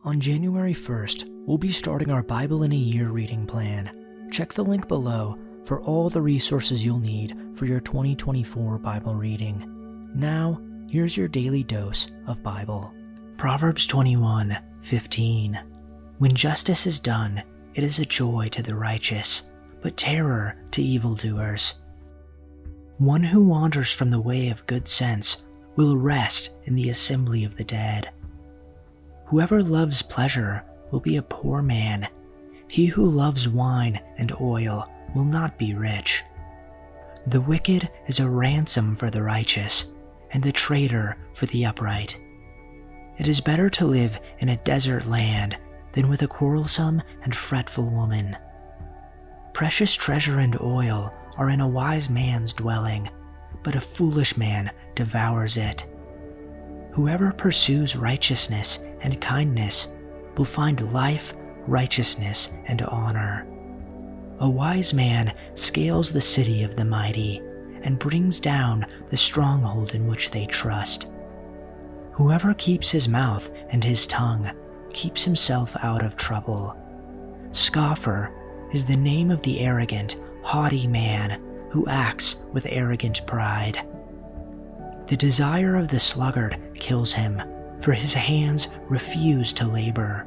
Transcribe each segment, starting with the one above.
On January 1st, we'll be starting our Bible in a Year reading plan. Check the link below for all the resources you'll need for your 2024 Bible reading. Now, here's your daily dose of Bible. Proverbs 21:15. When justice is done, it is a joy to the righteous, but terror to evildoers. One who wanders from the way of good sense will rest in the assembly of the dead. Whoever loves pleasure will be a poor man. He who loves wine and oil will not be rich. The wicked is a ransom for the righteous, and the traitor for the upright. It is better to live in a desert land than with a quarrelsome and fretful woman. Precious treasure and oil are in a wise man's dwelling, but a foolish man devours it. Whoever pursues righteousness and kindness will find life, righteousness, and honor. A wise man scales the city of the mighty and brings down the stronghold in which they trust. Whoever keeps his mouth and his tongue keeps himself out of trouble. Scoffer is the name of the arrogant, haughty man who acts with arrogant pride. The desire of the sluggard kills him, for his hands refuse to labor.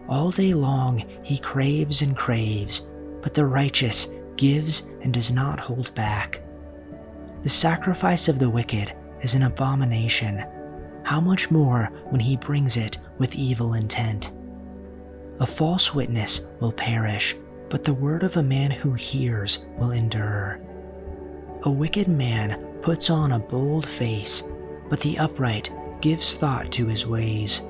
All day long he craves and craves, but the righteous gives and does not hold back. The sacrifice of the wicked is an abomination. How much more when he brings it with evil intent? A false witness will perish, but the word of a man who hears will endure. A wicked man puts on a bold face, but the upright gives thought to his ways.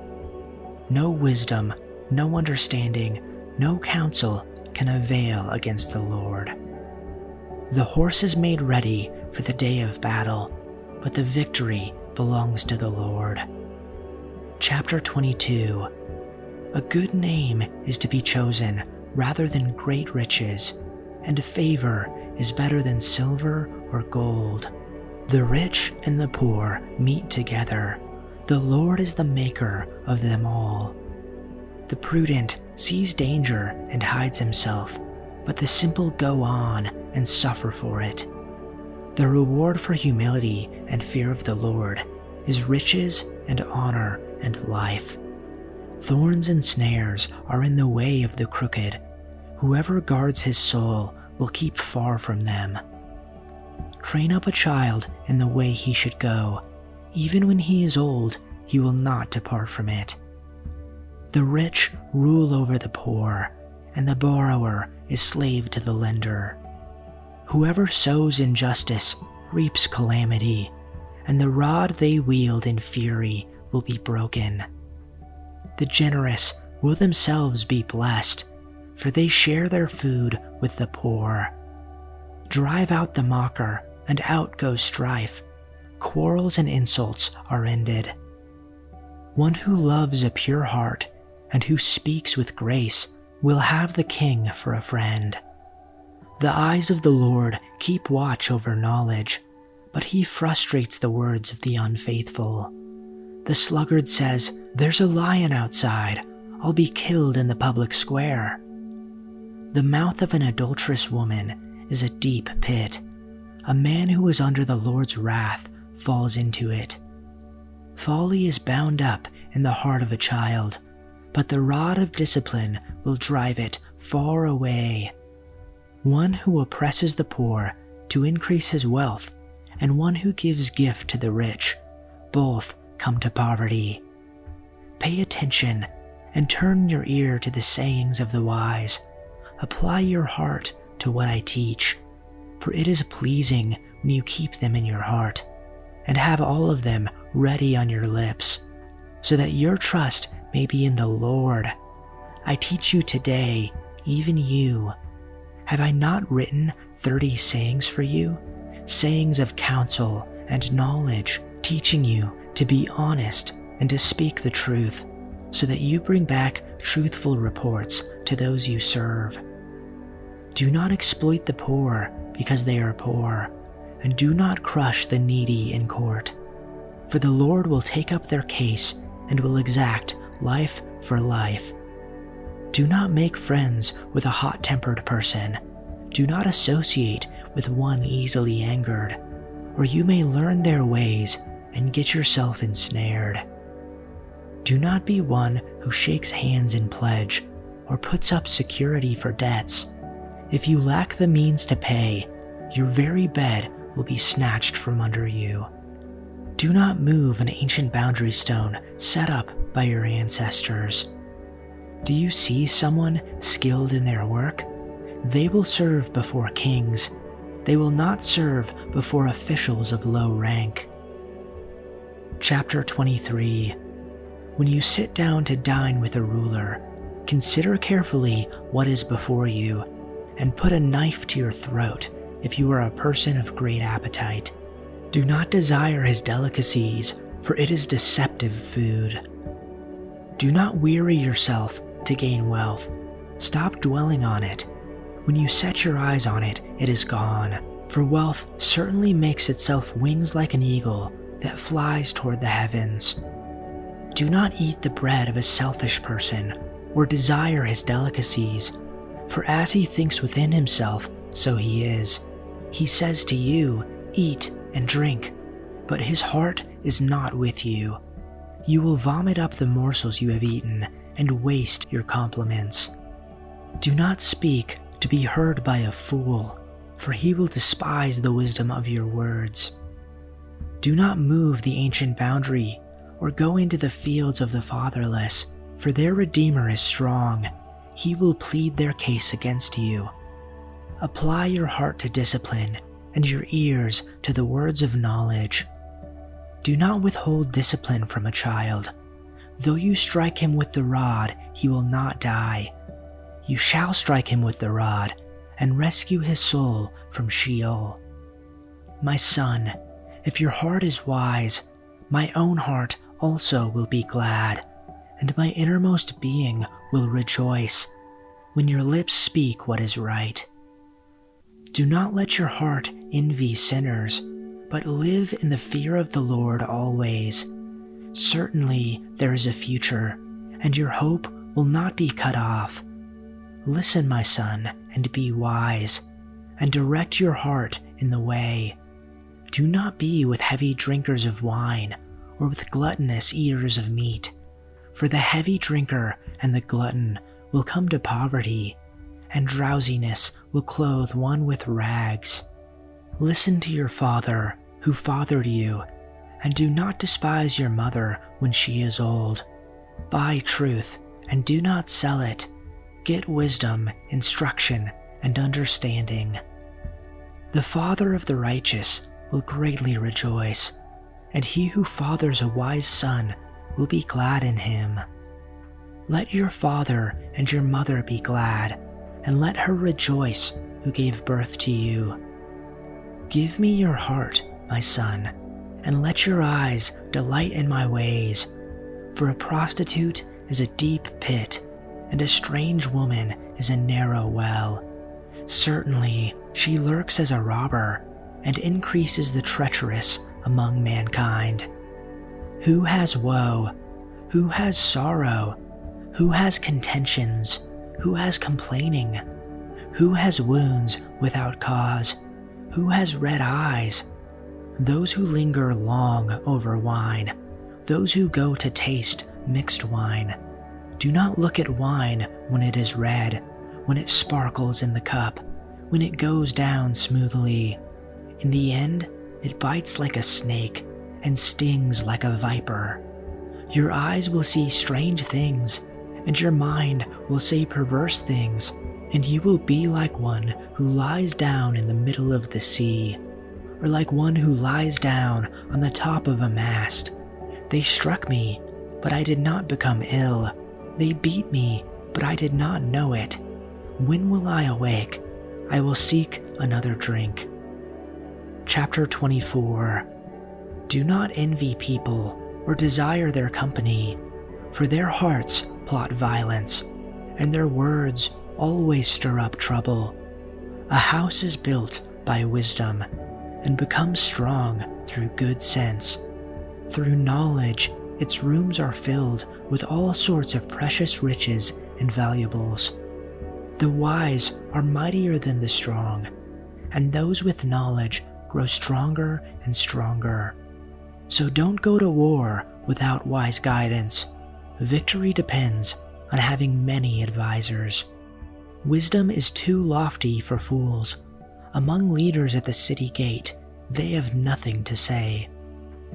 No wisdom, no understanding, no counsel can avail against the Lord. The horse is made ready for the day of battle, but the victory belongs to the Lord. Chapter 22. A good name is to be chosen rather than great riches, and favor is better than silver or gold. The rich and the poor meet together. The Lord is the maker of them all. The prudent sees danger and hides himself, but the simple go on and suffer for it. The reward for humility and fear of the Lord is riches and honor and life. Thorns and snares are in the way of the crooked. Whoever guards his soul will keep far from them. Train up a child in the way he should go. Even when he is old, he will not depart from it. The rich rule over the poor, and the borrower is slave to the lender. Whoever sows injustice reaps calamity, and the rod they wield in fury will be broken. The generous will themselves be blessed, for they share their food with the poor. Drive out the mocker, and out goes strife. Quarrels and insults are ended. One who loves a pure heart and who speaks with grace will have the king for a friend. The eyes of the Lord keep watch over knowledge, but he frustrates the words of the unfaithful. The sluggard says, "There's a lion outside. I'll be killed in the public square." The mouth of an adulterous woman is a deep pit. A man who is under the Lord's wrath falls into it. Folly is bound up in the heart of a child, but the rod of discipline will drive it far away. One who oppresses the poor to increase his wealth, and one who gives gift to the rich, both come to poverty. Pay attention and turn your ear to the sayings of the wise. Apply your heart to what I teach, for it is pleasing when you keep them in your heart, and have all of them ready on your lips, so that your trust may be in the Lord. I teach you today, even you. Have I not written 30 sayings for you? Sayings of counsel and knowledge, teaching you to be honest and to speak the truth, so that you bring back truthful reports to those you serve. Do not exploit the poor because they are poor, and do not crush the needy in court. For the Lord will take up their case and will exact life for life. Do not make friends with a hot-tempered person. Do not associate with one easily angered, or you may learn their ways and get yourself ensnared. Do not be one who shakes hands in pledge or puts up security for debts. If you lack the means to pay, your very bed will be snatched from under you. Do not move an ancient boundary stone set up by your ancestors. Do you see someone skilled in their work? They will serve before kings. They will not serve before officials of low rank. Chapter 23. When you sit down to dine with a ruler, consider carefully what is before you, and put a knife to your throat if you are a person of great appetite. Do not desire his delicacies, for it is deceptive food. Do not weary yourself to gain wealth. Stop dwelling on it. When you set your eyes on it, it is gone. For wealth certainly makes itself wings like an eagle that flies toward the heavens. Do not eat the bread of a selfish person, or desire his delicacies, for as he thinks within himself, so he is. He says to you, "Eat and drink," but his heart is not with you. You will vomit up the morsels you have eaten and waste your compliments. Do not speak to be heard by a fool, for he will despise the wisdom of your words. Do not move the ancient boundary or go into the fields of the fatherless, for their Redeemer is strong. He will plead their case against you. Apply your heart to discipline and your ears to the words of knowledge. Do not withhold discipline from a child. Though you strike him with the rod, he will not die. You shall strike him with the rod and rescue his soul from Sheol. My son, if your heart is wise, my own heart also will be glad, and my innermost being will rejoice when your lips speak what is right. Do not let your heart envy sinners, but live in the fear of the Lord always. Certainly there is a future, and your hope will not be cut off. Listen, my son, and be wise, and direct your heart in the way. Do not be with heavy drinkers of wine, or with gluttonous eaters of meat, for the heavy drinker and the glutton will come to poverty, and drowsiness will clothe one with rags. Listen to your father, who fathered you, and do not despise your mother when she is old. Buy truth, and do not sell it. Get wisdom, instruction, and understanding. The father of the righteous will greatly rejoice, and he who fathers a wise son will be glad in him. Let your father and your mother be glad, and let her rejoice who gave birth to you. Give me your heart, my son, and let your eyes delight in my ways. For a prostitute is a deep pit, and a strange woman is a narrow well. Certainly she lurks as a robber, and increases the treacherous among mankind. Who has woe? Who has sorrow? Who has contentions? Who has complaining? Who has wounds without cause? Who has red eyes? Those who linger long over wine, those who go to taste mixed wine. Do not look at wine when it is red, when it sparkles in the cup, when it goes down smoothly. In the end, it bites like a snake and stings like a viper. Your eyes will see strange things, and your mind will say perverse things, and you will be like one who lies down in the middle of the sea, or like one who lies down on the top of a mast. They struck me, but I did not become ill. They beat me, but I did not know it. When will I awake? I will seek another drink. Chapter 24. Do not envy people or desire their company, for their hearts plot violence, and their words always stir up trouble. A house is built by wisdom, and becomes strong through good sense. Through knowledge Its rooms are filled with all sorts of precious riches and valuables. The wise are mightier than the strong, and those with knowledge grow stronger and stronger. So don't go to war without wise guidance. Victory depends on having many advisors. Wisdom is too lofty for fools. Among leaders at the city gate, they have nothing to say.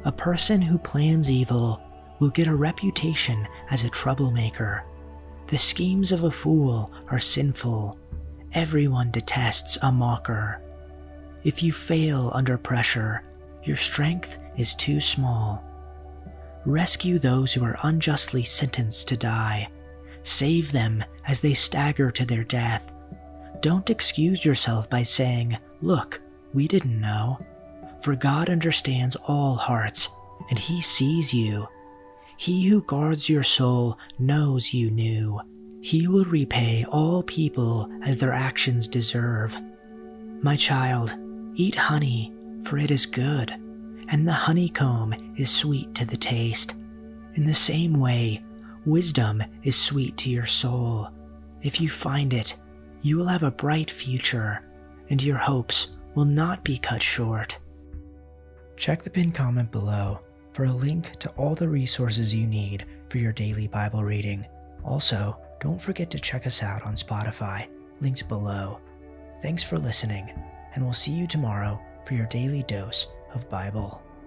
A person who plans evil will get a reputation as a troublemaker. The schemes of a fool are sinful. Everyone detests a mocker. If you fail under pressure, your strength is too small. Rescue those who are unjustly sentenced to die. Save them as they stagger to their death. Don't excuse yourself by saying, "Look, we didn't know." For God understands all hearts, and He sees you. He who guards your soul knows you knew. He will repay all people as their actions deserve. My child, eat honey, for it is good, and the honeycomb is sweet to the taste. In the same way, wisdom is sweet to your soul. If you find it, you will have a bright future, and your hopes will not be cut short. Check the pinned comment below for a link to all the resources you need for your daily Bible reading. Also, don't forget to check us out on Spotify, linked below. Thanks for listening, and we'll see you tomorrow for your daily dose of Bible.